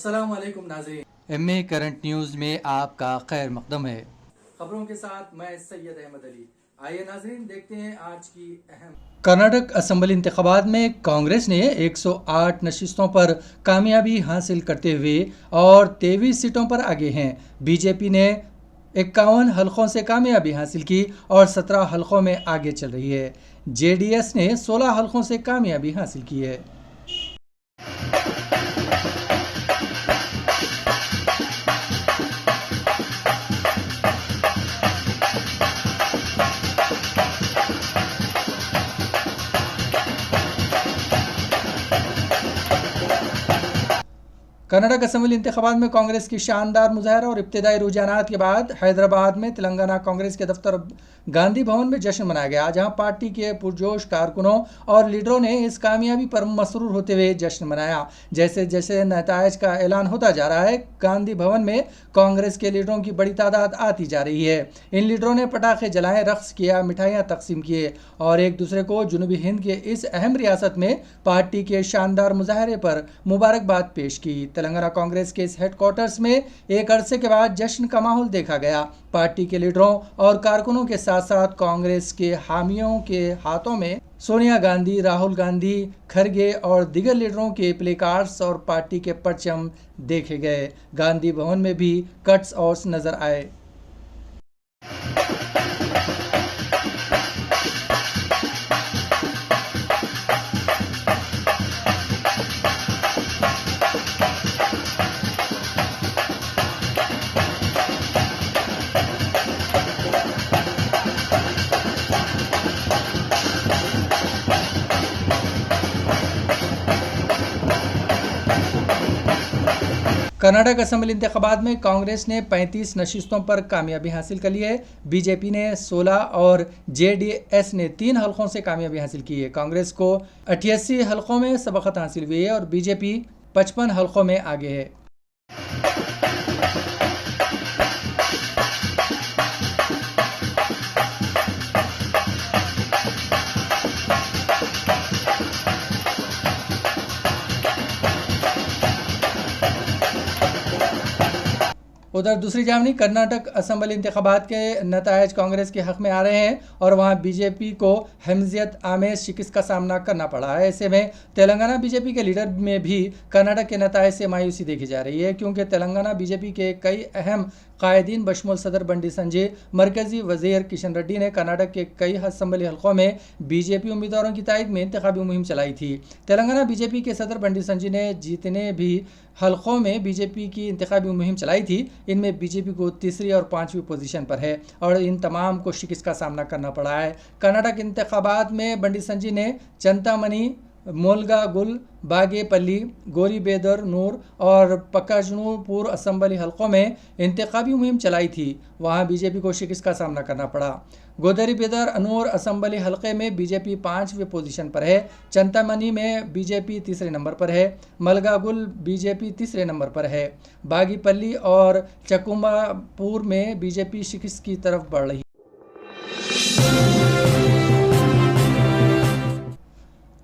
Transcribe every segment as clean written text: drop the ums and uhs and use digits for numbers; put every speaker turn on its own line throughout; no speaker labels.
अस्सलाम वालेकुम नाज़रीन।
एमए करंट न्यूज़ में आपका खैर मकदम है।
खबरों के साथ मैं सैयद अहमद अली। आइए नाज़रीन देखते हैं आज की अहम।
कर्नाटक असम्बली इंतखाबात में कांग्रेस ने 108 नशिस्तों पर कामयाबी हासिल करते हुए और 23 सीटों पर आगे हैं। बीजेपी ने 51 हलकों से कामयाबी हासिल की और 17 हलकों में आगे चल रही है। जेडीएस ने 16 हलकों से कामयाबी हासिल की है। कर्नाटक असम्बली इंतखाबात में कांग्रेस की शानदार मुजाहरा और इब्तदाई रुझानात के बाद हैदराबाद में तेलंगाना कांग्रेस के दफ्तर गांधी भवन में जश्न मनाया गया, जहां पार्टी के पुरजोश कारकुनों और लीडरों ने इस कामयाबी पर मसरूर होते हुए जश्न मनाया। जैसे जैसे नतायज का ऐलान होता जा रहा है, गांधी भवन में कांग्रेस के लीडरों की बड़ी तादाद आती जा रही है। इन लीडरों ने पटाखे जलाए, रक्स किया, मिठाइयाँ तकसीम किए और एक दूसरे को जुनूबी हिंद के इस अहम रियासत में पार्टी के शानदार मुजाहरे पर मुबारकबाद पेश की। तेलंगाना कांग्रेस के इस हेडक्वार्टर्स में एक अरसे के बाद जश्न का माहौल देखा गया। पार्टी के लीडरों और कारकुनों के साथ साथ कांग्रेस के हामियों के हाथों में सोनिया गांधी, राहुल गांधी, खरगे और दीगर लीडरों के प्ले कार्ड्स और पार्टी के परचम देखे गए। गांधी भवन में भी कट्स और नजर आए। कर्नाटक असम्बली इंतखाबात में कांग्रेस ने 35 नशिस्तों पर कामयाबी हासिल कर ली है। बीजेपी ने 16 और जेडीएस ने 3 हलकों से कामयाबी हासिल की है। कांग्रेस को 88 हलकों में सबकत हासिल हुई है और बीजेपी 55 हलकों में आगे है। उधर दूसरी जामनी कर्नाटक असम्बली इंतखाबात के नतायज कांग्रेस के हक में आ रहे हैं और वहां बीजेपी को हमजियत आमेज शिकस्त का सामना करना पड़ा है। ऐसे में तेलंगाना बीजेपी के लीडर में भी कर्नाटक के नतायज से मायूसी देखी जा रही है, क्योंकि तेलंगाना बीजेपी के कई अहम कायदीन बशमुल सदर बंडी संजय, मरकजी वजीर किशन रेड्डी ने कर्नाटक के कई असम्बली हलकों में बीजेपी उम्मीदवारों की तायद में इंतखाबी मुहिम चलाई थी। तेलंगाना बीजेपी के सदर बंडी संजय ने जितने भी हलकों में बीजेपी की इंतखाबी मुहिम चलाई थी, इनमें बीजेपी को तीसरी और 5वीं पोजीशन पर है और इन तमाम को शिकस्त का सामना करना पड़ा है। कर्नाटक इंतखाबात में बंडी संजय ने चिंतामणि, मोलगागुल, बागेपल्ली, गोरीबेदर नूर और पकाजनूपुर असम्बली हलकों में इंतखाबी मुहिम चलाई थी। वहां बीजेपी को शिकस्त का सामना करना पड़ा। गोदरीबेदर अनूर असम्बली हलके में बीजेपी 5वीं पोजीशन पर है। चिंतामणि में बीजेपी तीसरे नंबर पर है। मलगागुल बीजेपी तीसरे नंबर पर है। बागीपल्ली और चकुम्बापुर में बीजेपी शिकस्त की तरफ बढ़ रही है।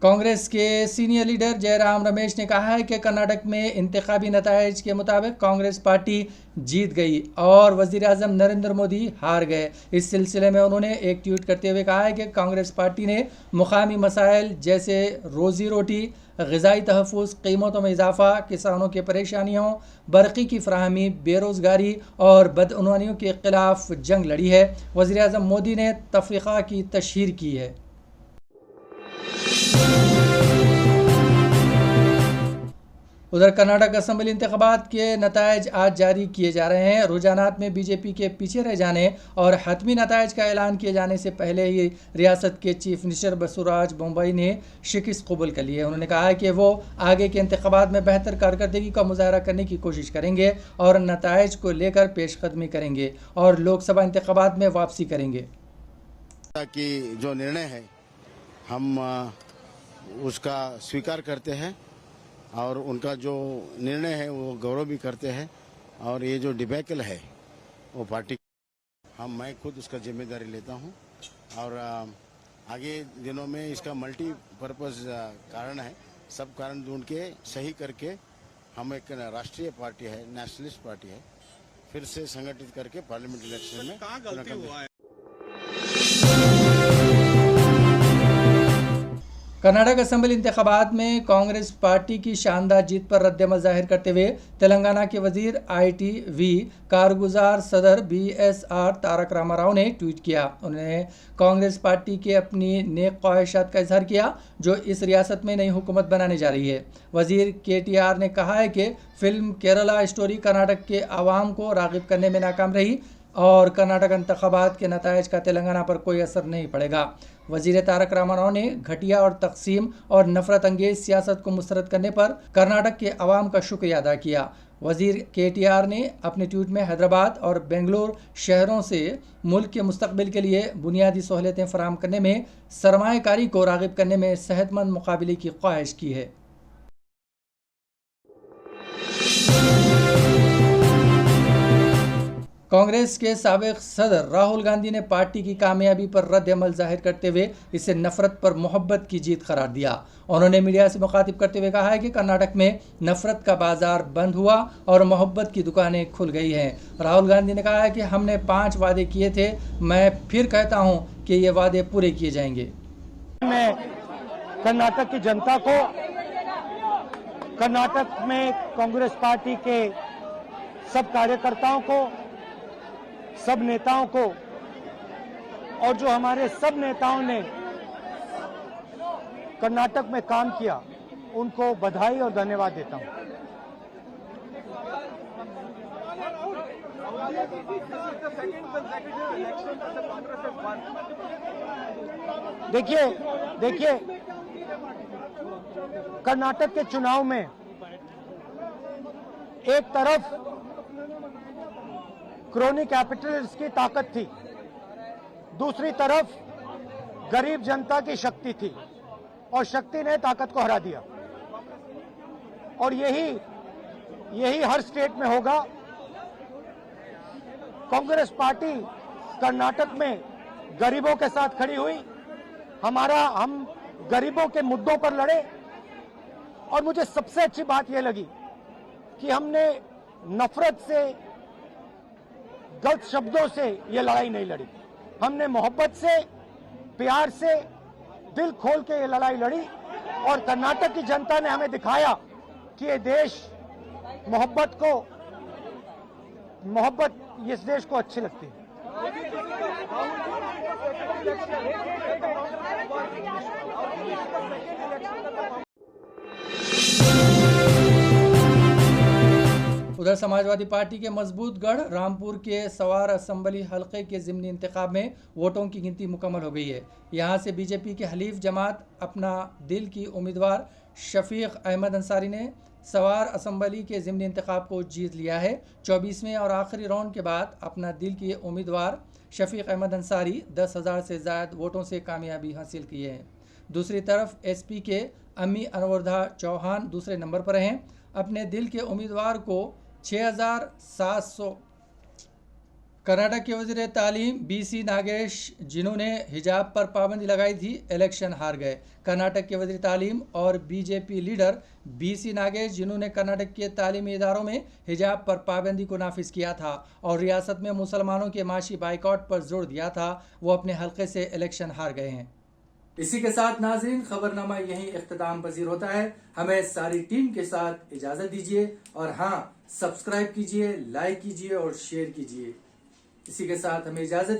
कांग्रेस के सीनियर लीडर जयराम रमेश ने कहा है कि कर्नाटक में इंतखाबी नतायज के मुताबिक कांग्रेस पार्टी जीत गई और वजीर आजम नरेंद्र मोदी हार गए। इस सिलसिले में उन्होंने एक ट्वीट करते हुए कहा है कि कांग्रेस पार्टी ने मुकामी मसाइल जैसे रोजी रोटी, ग़िज़ाई तहफ़्फ़ुज़, कीमतों में इजाफा, किसानों की परेशानियों, बरक़ी की फ़राहमी, बेरोज़गारी और बदअनवानियों के ख़िलाफ़ जंग लड़ी है। वज़ीर आज़म मोदी ने तफ़रीक़ा की तशहीर की है। उधर कर्नाटक असम्बली इंतखाबात के नतायज आज जारी किए जा रहे हैं। रुझानात में बीजेपी के पीछे रह जाने और हतमी नतायज का ऐलान किए जाने से पहले ही रियासत के चीफ मिनिस्टर बसुराज बोम्बई ने शिकस्त कबूल कर ली है। उन्होंने कहा है कि वो आगे के इंतखाबात में बेहतर कारकर्दगी का मुजाहरा करने की कोशिश करेंगे और नतायज को लेकर पेशकदमी करेंगे और लोकसभा इंतखाबात में वापसी करेंगे।
कि जो निर्णय है हम उसका स्वीकार करते हैं और उनका जो निर्णय है वो गौरव भी करते हैं और ये जो डिबेकल है वो पार्टी मैं खुद उसका जिम्मेदारी लेता हूँ और आगे दिनों में इसका मल्टीपर्पज़ कारण है, सब कारण ढूंढ के सही करके हम एक राष्ट्रीय पार्टी है, नेशनलिस्ट पार्टी है, फिर से संगठित करके पार्लियामेंट इलेक्शन में
कहाँ गलती हुआ है?
कर्नाटक असेंबली इंतखाबात में कांग्रेस पार्टी की शानदार जीत पर रद्द-ए-अमल जाहिर करते हुए तेलंगाना के वजीर ITV कारगुजार सदर BSR तारक रामाराव ने ट्वीट किया। उन्होंने कांग्रेस पार्टी के अपनी नेक ख्वाहिशात का इजहार किया जो इस रियासत में नई हुकूमत बनाने जा रही है। वजीर KTR ने कहा है कि फिल्म केरला स्टोरी कर्नाटक के आवाम को राग़िब करने में नाकाम रही और कर्नाटक इंतखाबात के नताइज का तेलंगाना पर कोई असर नहीं पड़ेगा। वजीर तारक रामाराव ने घटिया और तकसीम और नफरत अंगेज सियासत को मुस्तरद करने पर कर्नाटक के अवाम का शुक्रिया अदा किया। वजीर KTR ने अपने ट्वीट में हैदराबाद और बेंगलुरु शहरों से मुल्क के मुस्तकबिल के लिए बुनियादी सहूलतें फराहम करने में सरमायाकारी को राग़िब करने में सेहतमंद मुकाबले की ख्वाहिश की है। कांग्रेस के साबिक सदर राहुल गांधी ने पार्टी की कामयाबी पर रद्द-ए-अमल जाहिर करते हुए इसे नफरत पर मोहब्बत की जीत करार दिया। उन्होंने मीडिया से मुखातिब करते हुए कहा है कि कर्नाटक में नफरत का बाजार बंद हुआ और मोहब्बत की दुकानें खुल गई हैं। राहुल गांधी ने कहा है कि हमने 5 वादे किए थे, मैं फिर कहता हूं कि ये वादे पूरे किए जाएंगे।
मैं कर्नाटक की जनता को, कर्नाटक में कांग्रेस पार्टी के सब कार्यकर्ताओं को, सब नेताओं को और जो हमारे सब नेताओं ने कर्नाटक में काम किया उनको बधाई और धन्यवाद देता हूं। देखिए कर्नाटक के चुनाव में एक तरफ क्रोनी कैपिटलिस्ट की ताकत थी, दूसरी तरफ गरीब जनता की शक्ति थी और शक्ति ने ताकत को हरा दिया। और यही हर स्टेट में होगा। कांग्रेस पार्टी कर्नाटक में गरीबों के साथ खड़ी हुई, हम गरीबों के मुद्दों पर लड़े और मुझे सबसे अच्छी बात यह लगी कि हमने नफरत से, गलत शब्दों से ये लड़ाई नहीं लड़ी। हमने मोहब्बत से, प्यार से, दिल खोल के ये लड़ाई लड़ी और कर्नाटक की जनता ने हमें दिखाया कि ये देश इस देश को अच्छी लगती है।
उधर समाजवादी पार्टी के मजबूत गढ़ रामपुर के सवार असेंबली हलके के ज़िमनी इंतखाब में वोटों की गिनती मुकम्मल हो गई है। यहां से बीजेपी के हलीफ जमात अपना दिल की उम्मीदवार शफीक अहमद अंसारी ने सवार असेंबली के ज़िमनी इंतखाब को जीत लिया है। 24वें और आखिरी राउंड के बाद अपना दिल के उम्मीदवार शफीक अहमद अंसारी 10,000 से ज़्यादा वोटों से कामयाबी हासिल किए हैं। दूसरी तरफ SP के अम्मी अनवर्धा चौहान दूसरे नंबर पर हैं। अपने दिल के उम्मीदवार को 6,700। कर्नाटक के वज़ीर तालीम BC नागेश जिन्होंने हिजाब पर पाबंदी लगाई थी, इलेक्शन हार गए। कर्नाटक के वज़ीर तालीम और BJP लीडर BC नागेश जिन्होंने कर्नाटक के तालीमी इदारों में हिजाब पर पाबंदी को नाफिज किया था और रियासत में मुसलमानों के माशी बाइकआउट पर जोर दिया था, वो अपने हल्के से इलेक्शन हार गए हैं।
इसी के साथ नाज़रीन खबरनामा यहीं इख्तिताम पजीर होता है। हमें सारी टीम के साथ इजाजत दीजिए और हाँ, सब्सक्राइब कीजिए, लाइक कीजिए और शेयर कीजिए। इसी के साथ हमें इजाजत